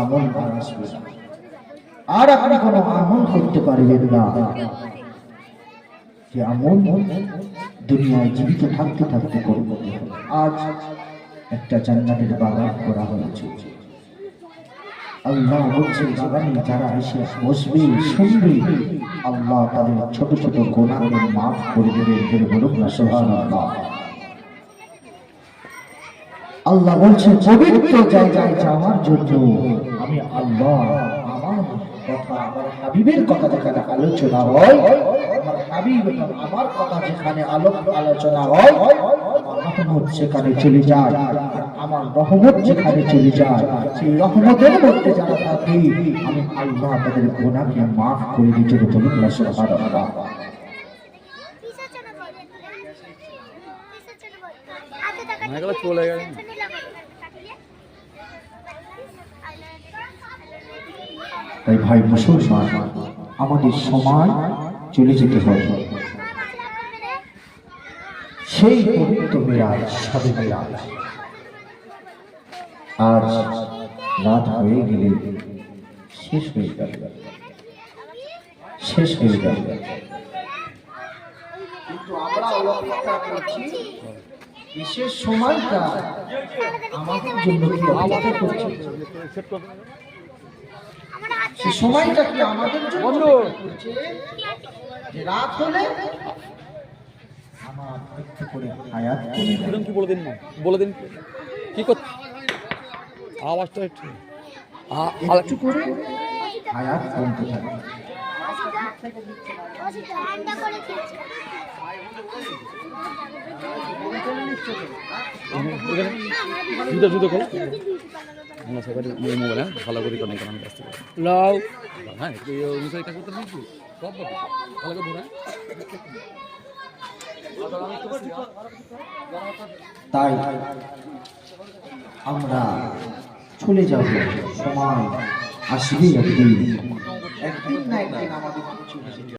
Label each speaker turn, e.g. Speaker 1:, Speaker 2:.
Speaker 1: আমল আর আসবে না, আর আপনি কোনো আমল করতে পারবেন না যে আমল দুনিয়ায় জীবিত থাকতে থাকতে করবো। আজ একটা জান্নাতের বাগান করা হয়েছে, আল্লাহ বলছে বাগানে যারা এসে বসবে শুনবে আল্লাহ তাদের ছোট ছোট গুনাহকে মাফ করে দেবেন। বলুন না সুবহানাল্লাহ। আল্লাহ বলছে পবিত্র জায়গায় যাওয়ার জন্য আমি আল্লাহ আমার কথা, আমার হাবিবের কথা যেখানে আলোচনা হয়, আমার হাবিব এবং আমার কথা যেখানে আলোচনা হয়, আমার রহমত সেখানে চলে যায়। আমার রহমত যেখানে চলে যায়, সেই রহমতের মধ্যে যারা থাকে আমি আল্লাহ তাদের গুনাহকে মাফ করে দিতে। বলুন না সুবহানাল্লাহ।
Speaker 2: চলে গেল।
Speaker 1: তাই ভাই মুসলমান, আমাদের সময় চলে যেতে হবে সেই পবিত্র মেরাজ, শবে মেরাজ। আজ রাত হয়ে গেলে শেষ হয়ে গেল, শেষ হয়ে গেল, কিন্তু আমরা অপেক্ষা করছি বিশেষ সময়টা আমাদের জন্য কি অপেক্ষা করছে, সে সময়টা কি আমাদের জন্য করছে যে রাত হলে আমার একটু করে হায়াত কমে
Speaker 2: কি বলে দিন না, বলে দিন কি করতে আওয়াজটা একটু
Speaker 1: করে হায়াত কমতে থাকে।
Speaker 2: জুতো জুতো খোলা মোবাইল ভালো করে আমি ব্যস্ত লাও হ্যাঁ অনুসারী কাজ করতে দিচ্ছি সব ভালো করে ধরা।
Speaker 1: তাই আমরা চলে যাব, সময় আসবে একদিন, একদিন না একদিন আমাদের চলে যাবে।